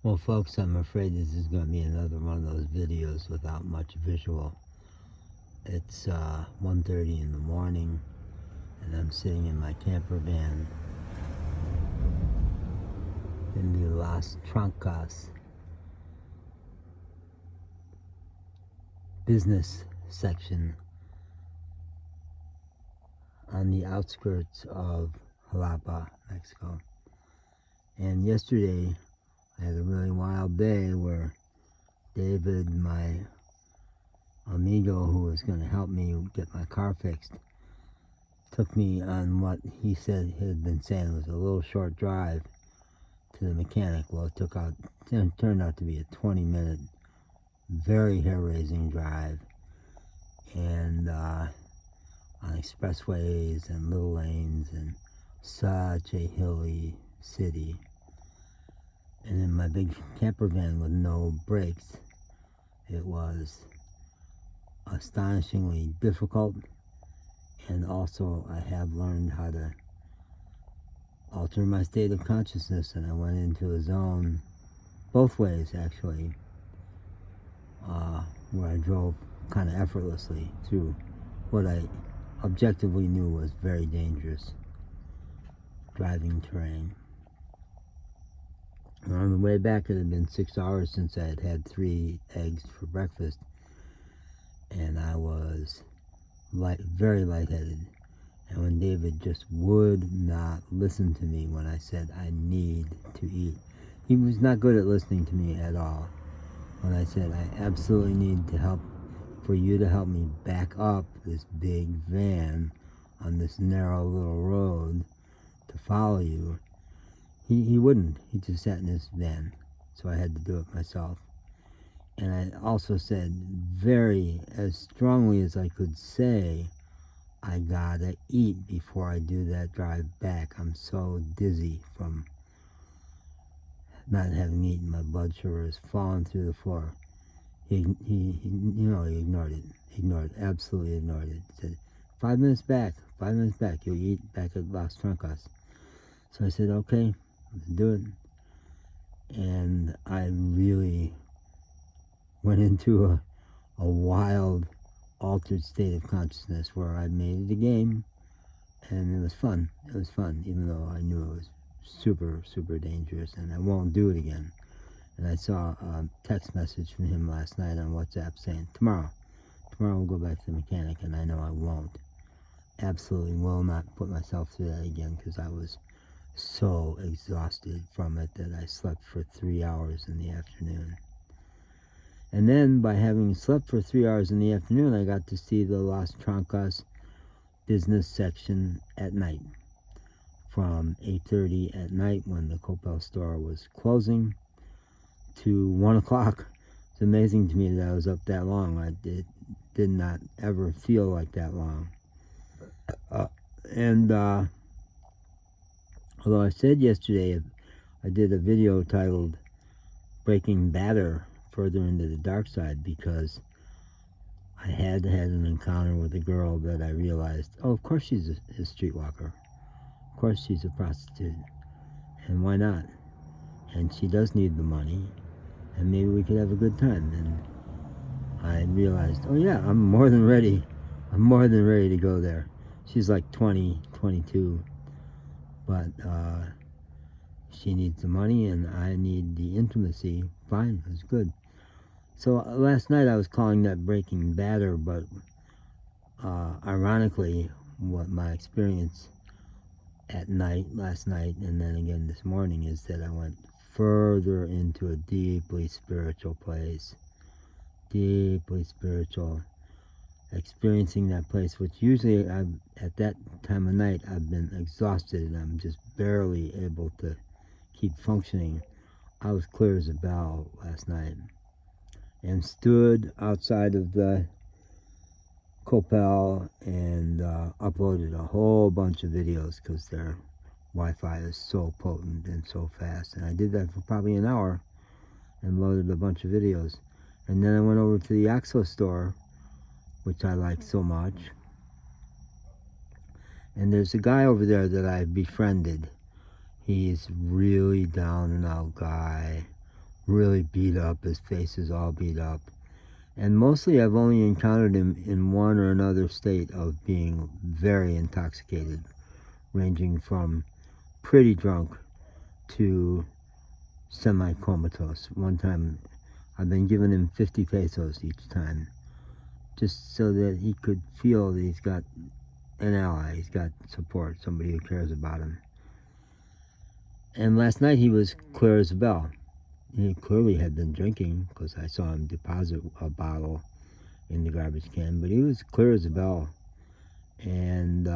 Well, folks, I'm afraid this is going to be another one of those videos without much visual. It's 1:30 in the morning, and I'm sitting in my camper van in the Las Trancas business section on the outskirts of Jalapa, Mexico. And yesterday, I had a really wild day where David, my amigo who was going to help me get my car fixed, took me on what he said he had been saying was a little short drive to the mechanic. Well, it turned out to be a 20-minute, very hair-raising drive, and on expressways and little lanes, and such a hilly city. And in my big camper van with no brakes, it was astonishingly difficult. And also, I have learned how to alter my state of consciousness, and I went into a zone, both ways actually, where I drove kind of effortlessly through what I objectively knew was very dangerous driving terrain. And on the way back, it had been 6 hours since I had had 3 eggs for breakfast, and I was very lightheaded. And when David just would not listen to me when I said I need to eat, he was not good at listening to me at all. When I said I absolutely need for you to help me back up this big van on this narrow little road to follow you, he wouldn't. He just sat in his van, so I had to do it myself. And I also said as strongly as I could say, I gotta eat before I do that drive back. I'm so dizzy from not having eaten. My blood sugar is falling through the floor. He ignored it. Absolutely ignored it. He said, 5 minutes back, you'll eat back at Las Trancas. So I said, okay, let's do it. And I really went into a wild, altered state of consciousness where I made it a game, and it was fun. Even though I knew it was super, super dangerous, and I won't do it again. And I saw a text message from him last night on WhatsApp saying, tomorrow we'll go back to the mechanic, and I know I won't. Absolutely will not put myself through that again, because I was so exhausted from it that I slept for 3 hours in the afternoon. And then, by having slept for 3 hours in the afternoon, I got to see the Las Trancas business section at night. From 8:30 at night, when the Coppel store was closing, to 1 o'clock. It's amazing to me that I was up that long. I did not ever feel like that long. Although I said yesterday, I did a video titled Breaking Batter Further into the Dark Side, because I had an encounter with a girl that I realized, oh, of course she's a streetwalker. Of course she's a prostitute. And why not? And she does need the money, and maybe we could have a good time. And I realized, oh yeah, I'm more than ready to go there. She's like 20, 22, but she needs the money and I need the intimacy. Fine, it's good. So last night I was calling that breaking batter, but ironically, what my experience last night, and then again this morning, is that I went further into a deeply spiritual place. Deeply spiritual. Experiencing that place, which usually at that time of night I've been exhausted and I'm just barely able to keep functioning. I was clear as a bell last night and stood outside of the Coppel and uploaded a whole bunch of videos, because their Wi-Fi is so potent and so fast. And I did that for probably an hour and loaded a bunch of videos. And then I went over to the Oxo store, which I like so much. And there's a guy over there that I've befriended. He's really down and out guy, really beat up. His face is all beat up. And mostly I've only encountered him in one or another state of being very intoxicated, ranging from pretty drunk to semi-comatose. One time I've been giving him 50 pesos each time, just so that he could feel that he's got an ally, he's got support, somebody who cares about him. And last night he was clear as a bell. He clearly had been drinking, because I saw him deposit a bottle in the garbage can, but he was clear as a bell. And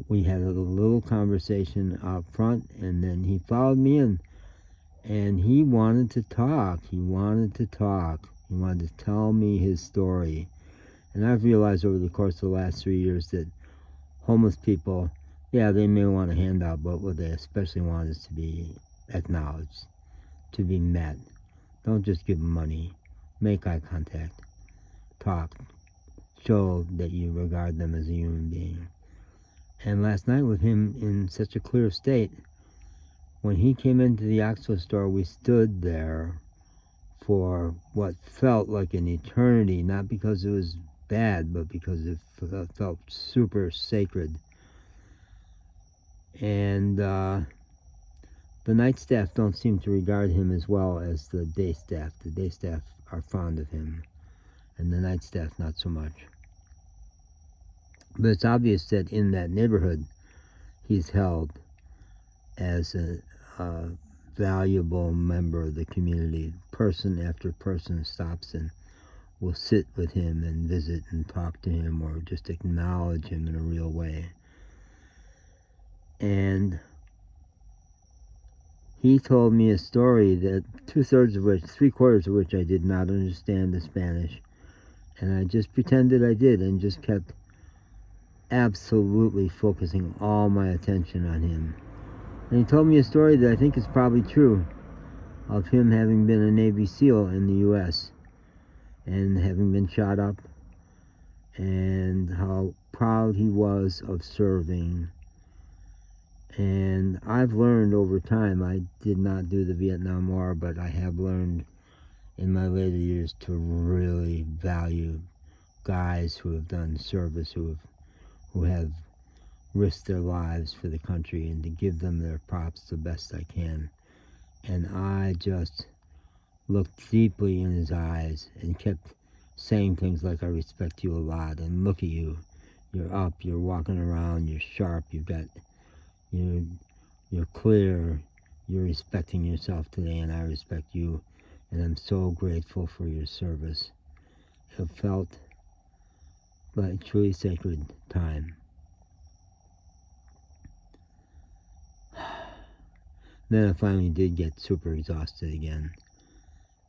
we had a little conversation out front, and then he followed me in, and he wanted to talk. He wanted to tell me his story. And I've realized over the course of the last 3 years that homeless people, yeah, they may want a handout, but what they especially want is to be acknowledged, to be met. Don't just give them money. Make eye contact. Talk. Show that you regard them as a human being. And last night, with him in such a clear state, when he came into the Oxo store, we stood there for what felt like an eternity, not because it was bad, but because it felt super sacred. And the night staff don't seem to regard him as well as the day staff. The day staff are fond of him, and the night staff not so much. But it's obvious that in that neighborhood, he's held as a valuable member of the community. Person after person stops and will sit with him and visit and talk to him, or just acknowledge him in a real way. And he told me a story that three-quarters of which I did not understand the Spanish, and I just pretended I did and just kept absolutely focusing all my attention on him. And he told me a story that I think is probably true, of him having been a Navy SEAL in the U.S. and having been shot up, and how proud he was of serving. And I've learned over time, I did not do the Vietnam War, but I have learned in my later years to really value guys who have done service, who have risked their lives for the country, and to give them their props the best I can. And I just looked deeply in his eyes and kept saying things like, I respect you a lot, and look at you. You're up, you're walking around, you're sharp, you're clear, you're respecting yourself today, and I respect you, and I'm so grateful for your service. It felt like truly sacred time. Then I finally did get super exhausted again,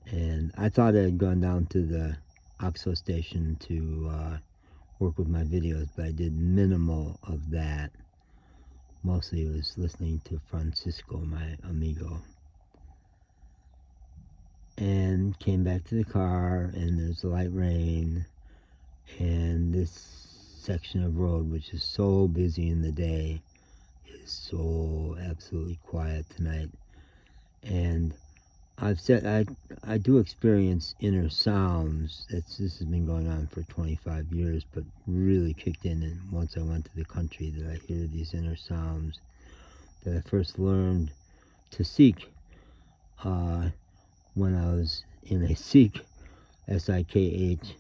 and I thought I had gone down to the Oxo station to work with my videos, but I did minimal of that. Mostly it was listening to Francisco, my amigo. And came back to the car, and there's light rain, and this section of road, which is so busy in the day, is so absolutely quiet tonight. And I've said I do experience inner sounds. This has been going on for 25 years, but really kicked in and once I went to the country, that I hear these inner sounds that I first learned to seek when I was in a Sikh, S-I-K-H,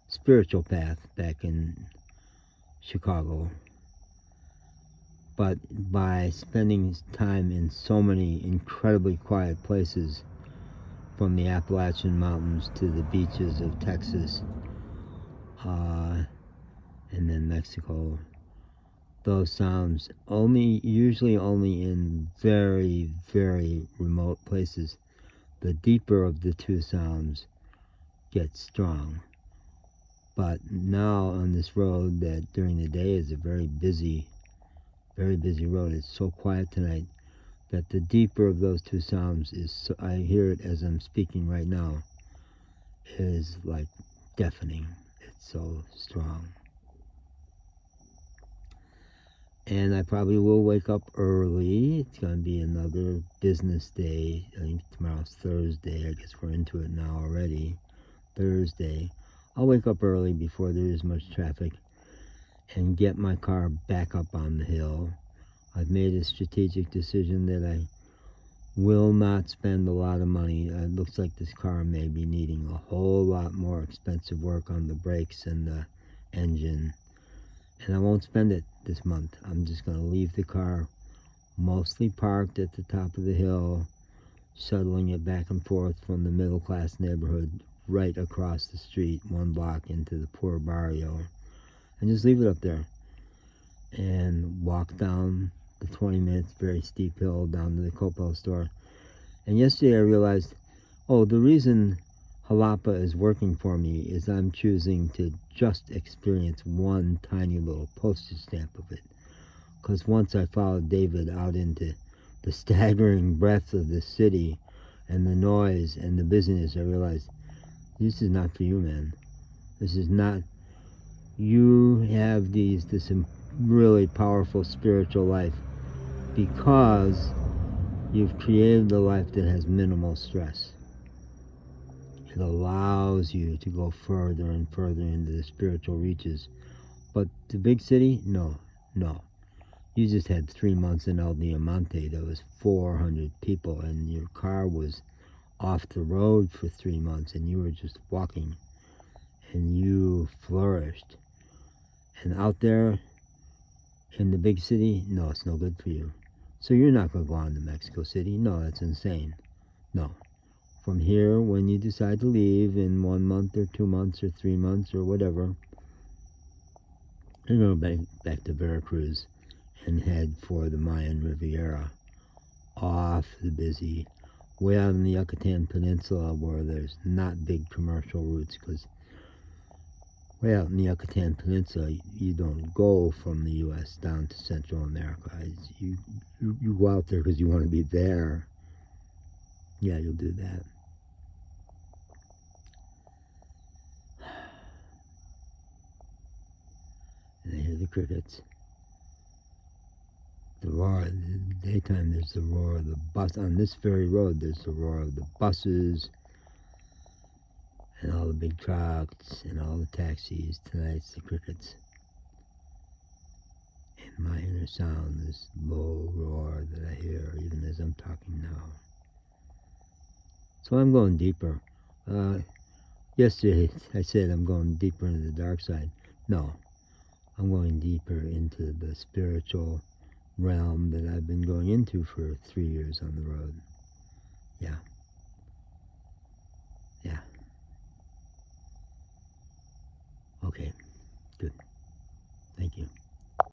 spiritual path back in Chicago. But by spending time in so many incredibly quiet places, from the Appalachian Mountains to the beaches of Texas, and then Mexico, those sounds usually only in very, very remote places. The deeper of the two sounds gets strong. But now on this road that during the day is a very busy road, it's so quiet tonight that the deeper of those two sounds is, I hear it as I'm speaking right now, is like deafening. It's so strong. And I probably will wake up early. It's going to be another business day. I think tomorrow's Thursday. I guess we're into it now already. Thursday. I'll wake up early before there is much traffic and get my car back up on the hill. I've made a strategic decision that I will not spend a lot of money. It looks like this car may be needing a whole lot more expensive work on the brakes and the engine. And I won't spend it this month. I'm just going to leave the car mostly parked at the top of the hill, shuttling it back and forth from the middle class neighborhood right across the street, 1 block into the poor barrio, and just leave it up there and walk down the 20 minutes very steep hill down to the Coppel store. And yesterday I realized, oh, the reason Jalapa is working for me is I'm choosing to just experience one tiny little postage stamp of it. Because once I followed David out into the staggering breadth of the city and the noise and the busyness, I realized, this is not for you, man. This is not. You have this really powerful spiritual life because you've created a life that has minimal stress. It allows you to go further and further into the spiritual reaches. But the big city, no. You just had 3 months in El Diamante. There was 400 people, and your car was off the road for 3 months, and you were just walking, and you flourished. And out there in the big city, no, it's no good for you. So you're not going to go on to Mexico City. No, that's insane. No. From here, when you decide to leave in 1 month or 2 months or 3 months or whatever, you're going back to Veracruz and head for the Mayan Riviera, off the busy, way out in the Yucatan Peninsula where there's not big commercial routes, because way out in the Yucatan Peninsula, you don't go from the U.S. down to Central America. You go out there because you want to be there. Yeah, you'll do that. And I hear the crickets. The roar, in the daytime there's the roar of the bus. On this very road there's the roar of the buses and all the big trucks and all the taxis. Tonight it's the crickets. And my inner sound, this low roar that I hear even as I'm talking now. So I'm going deeper. Yesterday I said I'm going deeper into the dark side. No, I'm going deeper into the spiritual realm that I've been going into for 3 years on the road. Yeah. Okay.